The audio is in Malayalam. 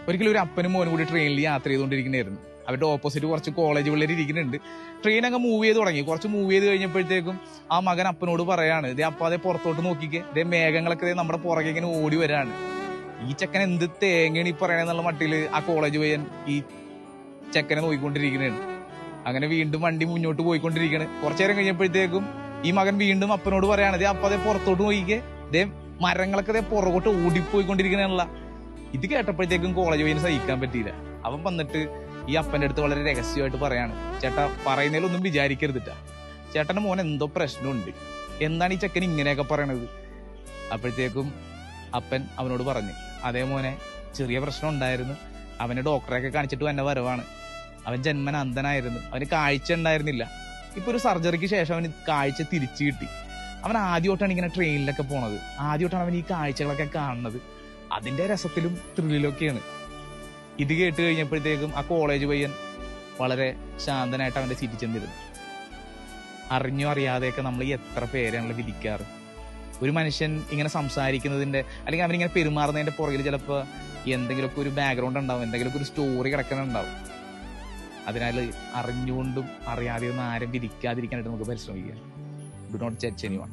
ഒരിക്കലും ഒരു അപ്പനും മോനും കൂടി ട്രെയിനിൽ യാത്ര ചെയ്തുകൊണ്ടിരിക്കുന്നതായിരുന്നു. അവരുടെ ഓപ്പോസിറ്റ് കുറച്ച് കോളേജ് പിള്ളേർ ഇരിക്കുന്നുണ്ട്. ട്രെയിൻ അങ്ങ് മൂവ് ചെയ്ത് തുടങ്ങി. കുറച്ച് മൂവ് ചെയ്ത് കഴിഞ്ഞപ്പോഴത്തേക്കും ആ മകൻ അപ്പനോട് പറയാണ്, ഇതേ അപ്പ അതേ പുറത്തോട്ട് നോക്കിക്കേ, ഇതേ മേഘങ്ങളൊക്കെ നമ്മുടെ പുറകെ ഇങ്ങനെ ഓടി വരാണ്. ഈ ചെക്കൻ എന്ത് തേങ്ങയാണ് ഈ പറയണെന്നുള്ള മട്ടില് ആ കോളേജ് പയ്യൻ ഈ ചെക്കനെ നോക്കിക്കൊണ്ടിരിക്കുന്നുണ്ട്. അങ്ങനെ വീണ്ടും വണ്ടി മുന്നോട്ട് പോയിക്കൊണ്ടിരിക്കുകയാണ്. കുറച്ചു നേരം കഴിഞ്ഞപ്പോഴത്തേക്കും ഈ മകൻ വീണ്ടും അപ്പനോട് പറയാണ്, ഇതേ അപ്പ അതേ പുറത്തോട്ട് നോക്കിക്കേ, ഇതേ മരങ്ങളൊക്കെ അതേ പുറകോട്ട് ഓടിപ്പോയിക്കൊണ്ടിരിക്കണല്ല. ഇത് കേട്ടപ്പോഴത്തേക്കും കോളേജ് പയ്യന് സഹിക്കാൻ പറ്റിയില്ല. അവൻ വന്നിട്ട് ഈ അപ്പന്റെ അടുത്ത് വളരെ രഹസ്യമായിട്ട് പറയാണ്, ചേട്ടാ പറയുന്നതിലൊന്നും വിചാരിക്കരുതിട്ടാ, ചേട്ടന്റെ മോൻ എന്തോ പ്രശ്നമുണ്ട്, എന്താണ് ഈ ചെക്കൻ ഇങ്ങനെയൊക്കെ പറയണത്. അപ്പോഴത്തേക്കും അപ്പൻ അവനോട് പറഞ്ഞു, അതേ മോനെ, ചെറിയ പ്രശ്നം ഉണ്ടായിരുന്നു, അവന് ഡോക്ടറെയൊക്കെ കാണിച്ചിട്ട് വന്ന വരവാണ്. അവൻ ജന്മന അന്ധനായിരുന്നു, അവന് കാഴ്ച ഉണ്ടായിരുന്നില്ല. ഇപ്പൊ ഒരു സർജറിക്ക് ശേഷം അവന് കാഴ്ച തിരിച്ചു കിട്ടി. അവൻ ആദ്യമായിട്ടാണ് ഇങ്ങനെ ട്രെയിനിലൊക്കെ പോണത്, ആദ്യമായിട്ടാണ് അവൻ ഈ കാഴ്ചകളൊക്കെ കാണുന്നത്. അതിന്റെ രസത്തിലും ത്രില്ലിലൊക്കെയാണ്. ഇത് കേട്ട് കഴിഞ്ഞപ്പോഴത്തേക്കും ആ കോളേജ് പയ്യൻ വളരെ ശാന്തനായിട്ട് അവന്റെ സീറ്റിൽ ചെന്നിരുന്നു. അറിഞ്ഞോ അറിയാതെയൊക്കെ നമ്മൾ എത്ര പേരാണല്ലോ വിധിക്കാറ്. ഒരു മനുഷ്യൻ ഇങ്ങനെ സംസാരിക്കുന്നതിന്റെ അല്ലെങ്കിൽ അവനിങ്ങനെ പെരുമാറുന്നതിന്റെ പുറകിൽ ചിലപ്പോൾ എന്തെങ്കിലുമൊക്കെ ഒരു ബാക്ക്ഗ്രൗണ്ട് ഉണ്ടാവും, എന്തെങ്കിലുമൊക്കെ ഒരു സ്റ്റോറി കിടക്കുന്നുണ്ടാവും. അതിനാൽ അറിഞ്ഞുകൊണ്ടും അറിയാതെയൊന്നും ആരും വിധിക്കാതിരിക്കാനായിട്ട് നമുക്ക് പരിശ്രമിക്കാം. Do not judge anyone.